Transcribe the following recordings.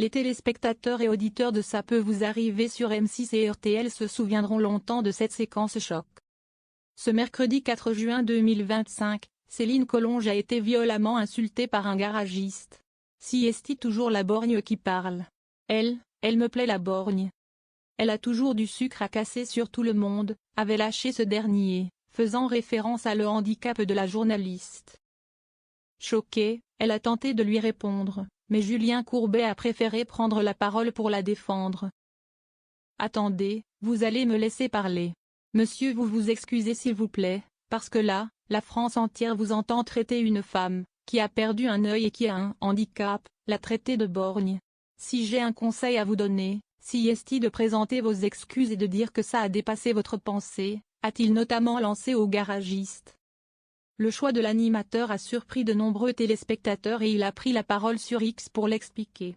Les téléspectateurs et auditeurs de Ça peut vous arriver sur M6 et RTL se souviendront longtemps de cette séquence choc. Ce mercredi 4 juin 2025, Céline Collonges a été violemment insultée par un garagiste. Si est toujours la borgne qui parle. Elle me plaît la borgne. Elle a toujours du sucre à casser sur tout le monde, avait lâché ce dernier, faisant référence à le handicap de la journaliste. Choquée, elle a tenté de lui répondre, mais Julien Courbet a préféré prendre la parole pour la défendre. « Attendez, vous allez me laisser parler. Monsieur, vous vous excusez s'il vous plaît, parce que là, la France entière vous entend traiter une femme, qui a perdu un œil et qui a un handicap, la traiter de borgne. Si j'ai un conseil à vous donner, si est de présenter vos excuses et de dire que ça a dépassé votre pensée », a-t-il notamment lancé au garagiste. Le choix de l'animateur a surpris de nombreux téléspectateurs et il a pris la parole sur X pour l'expliquer.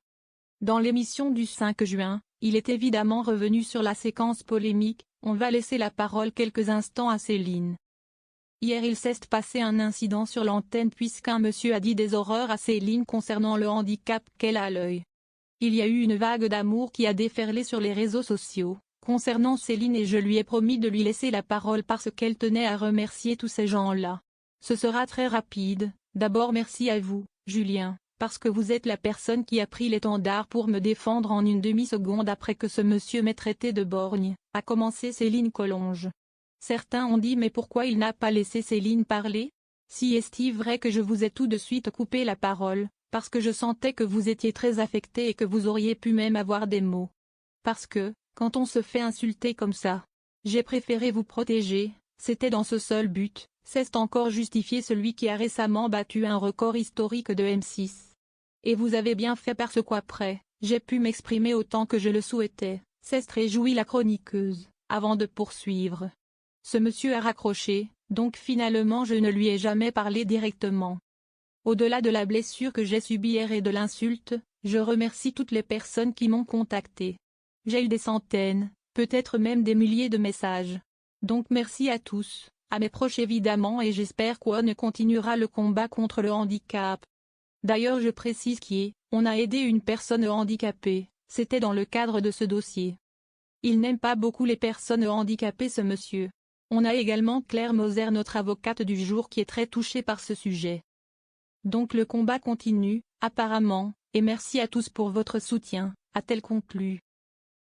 Dans l'émission du 5 juin, il est évidemment revenu sur la séquence polémique. On va laisser la parole quelques instants à Céline. Hier il s'est passé un incident sur l'antenne puisqu'un monsieur a dit des horreurs à Céline concernant le handicap qu'elle a à l'œil. Il y a eu une vague d'amour qui a déferlé sur les réseaux sociaux, concernant Céline et je lui ai promis de lui laisser la parole parce qu'elle tenait à remercier tous ces gens-là. Ce sera très rapide. D'abord merci à vous, Julien, parce que vous êtes la personne qui a pris l'étendard pour me défendre en une demi-seconde après que ce monsieur m'ait traité de borgne, a commencé Céline Collonges. Certains ont dit mais pourquoi il n'a pas laissé Céline parler? Si est-il vrai que je vous ai tout de suite coupé la parole, parce que je sentais que vous étiez très affecté et que vous auriez pu même avoir des mots. Parce que, quand on se fait insulter comme ça, j'ai préféré vous protéger, c'était dans ce seul but. C'est encore justifié celui qui a récemment battu un record historique de M6. Et vous avez bien fait parce qu'après, j'ai pu m'exprimer autant que je le souhaitais, s'est réjouie la chroniqueuse, avant de poursuivre. Ce monsieur a raccroché, donc finalement je ne lui ai jamais parlé directement. Au-delà de la blessure que j'ai subie hier et de l'insulte, je remercie toutes les personnes qui m'ont contacté. J'ai eu des centaines, peut-être même des milliers de messages. Donc merci à tous. À mes proches évidemment et j'espère qu'on continuera le combat contre le handicap. D'ailleurs je précise qu'on a aidé une personne handicapée, c'était dans le cadre de ce dossier. Il n'aime pas beaucoup les personnes handicapées ce monsieur. On a également Claire Moser notre avocate du jour qui est très touchée par ce sujet. Donc le combat continue, apparemment, et merci à tous pour votre soutien, a-t-elle conclu.